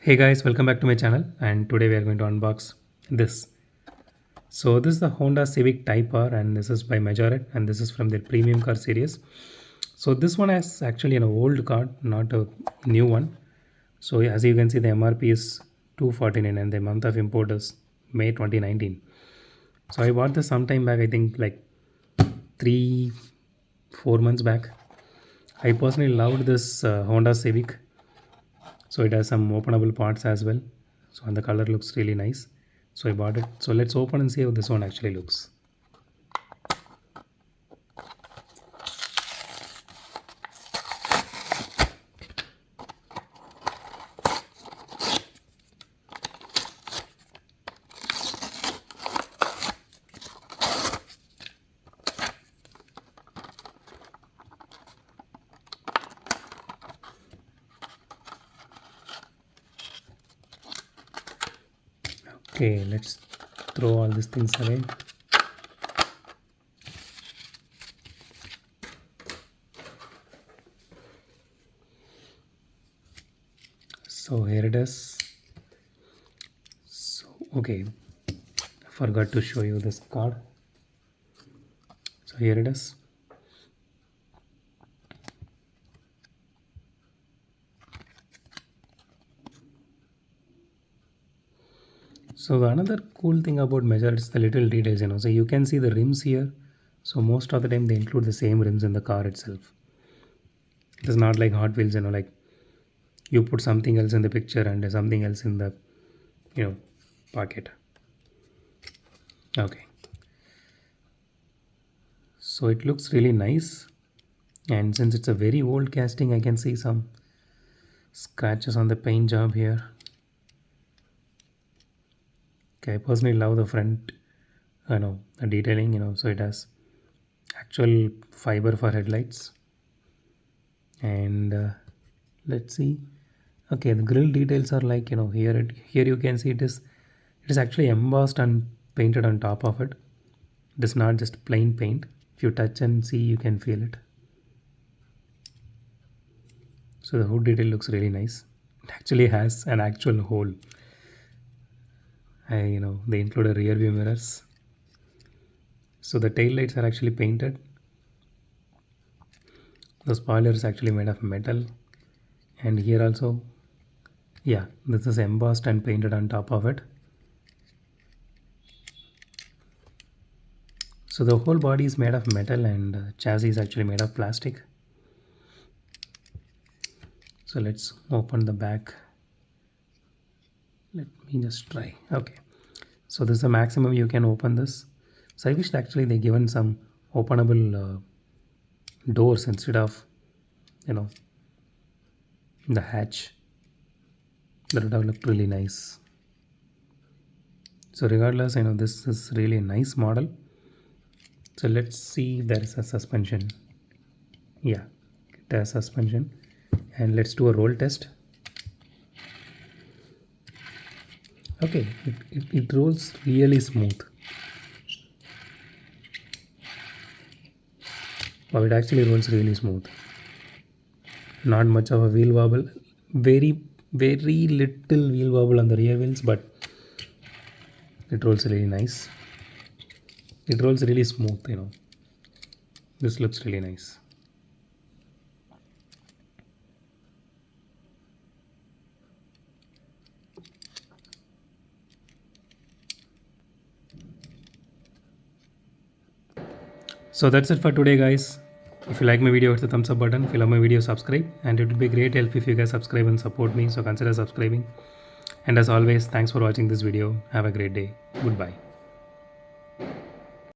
Hey guys, welcome back to my channel, and today we are going to unbox this. So this is the Honda Civic Type R, and this is by Majorette, and this is from their premium car series. So this one is actually an old car, not a new one. So as you can see, the MRP is 249 and the month of import is May 2019. So I bought this sometime back, I think like 3 4 months back. I personally loved this Honda Civic. So it has some openable parts as well, so and the color looks really nice, so I bought it. So let's open and see how this one actually looks. Okay, let's throw all these things away. So here it is. So okay, I forgot to show you this card. So here it is. So another cool thing about Measure is the little details, so you can see the rims here. So most of the time they include the same rims in the car itself. It is not like Hot Wheels, like you put something else in the picture and something else in the you know pocket. Okay, so it looks really nice, and since it's a very old casting, I can see some scratches on the paint job here. Okay, I personally love the front, the detailing, so it has actual fiber for headlights. And let's see. Okay, the grill details are like, here you can see it is actually embossed and painted on top of it. It is not just plain paint. If you touch and see, you can feel it. So the hood detail looks really nice. It actually has an actual hole. They include a rear view mirrors. So the tail lights are actually painted. The spoiler is actually made of metal, and here also, yeah, this is embossed and painted on top of it. So the whole body is made of metal, and chassis is actually made of plastic. So let's open the back. Let me just try. Okay, so this is the maximum you can open this. So I wish actually they given some openable doors instead of the hatch. That would have looked really nice. So regardless, this is really a nice model. So let's see if there is a suspension. Yeah, it has suspension, and let's do a roll test. Okay, it rolls really smooth. Wow, it actually rolls really smooth. Not much of a wheel wobble. Very, very little wheel wobble on the rear wheels, but it rolls really nice. It rolls really smooth, This looks really nice. So that's it for today, guys. If you like my video, hit the thumbs up button. If you love my video, subscribe. And it would be great help if you guys subscribe and support me. So consider subscribing. And as always, thanks for watching this video. Have a great day. Goodbye.